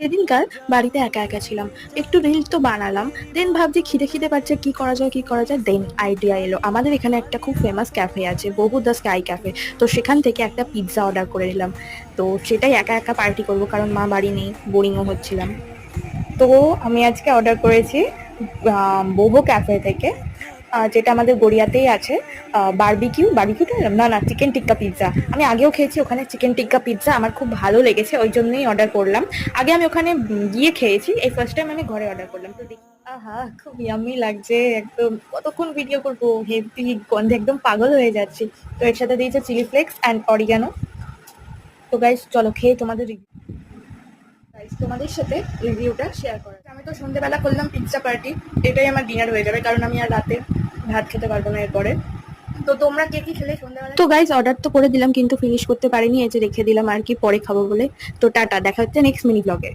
সেদিনকার বাড়িতে একা একা ছিলাম, একটু রিল তো বানালাম। দেন ভাবছি খিদে খিদে পাচ্ছে, কি করা যায় কি করা যায়। দেন আইডিয়া এলো, আমাদের এখানে একটা খুব ফেমাস ক্যাফে আছে, বহু দ্য স্কাই ক্যাফে। তো সেখান থেকে একটা পিৎজা অর্ডার করে নিলাম। তো সেটাই একা একা পার্টি করবো, কারণ মা বাড়ি নেই, বোরিংও হচ্ছিলাম। তো আমি আজকে অর্ডার করেছি বোহো ক্যাফে থেকে, যেটা আমাদের গড়িয়াতেই আছে। বারবিকিউটা না না, চিকেন টিক্কা পিৎজা। আমি আগেও খেয়েছি ওখানে চিকেন টিক্কা পিৎজা, আমার খুব ভালো লেগেছে, ওই জন্যই অর্ডার করলাম। আগে আমি ওখানে গিয়ে খেয়েছি, এই ফার্স্ট টাইম আমি ঘরে অর্ডার করলাম। তো দেখি, আহা খুব ইয়াম্মি লাগছে একদম। কতক্ষণ ভিডিও করবো, হেভি গন্ধে একদম পাগল হয়ে যাচ্ছি। তো এর সাথে দিয়েছে চিলি ফ্লেক্স অ্যান্ড অরিগানো। তো গাইস চলো খেয়ে তোমাদের সাথে রিভিউটা শেয়ার করা। আমি তো সন্ধ্যেবেলা করলাম পিৎজা পার্টি, এটাই আমার ডিনার হয়ে যাবে, কারণ আমি আর রাতে ভাত খেতে পারবো না এরপরে। তো তোমরা কে কি খেলে সন্ধ্যাবেলা? তো গাইস অর্ডার তো করে দিলাম, কিন্তু ফিনিশ করতে পারিনি, এই যে রেখে দিলাম আর কি, পরে খাবো বলে। তো টাটা, দেখা হচ্ছে নেক্সট মিনি ব্লগে।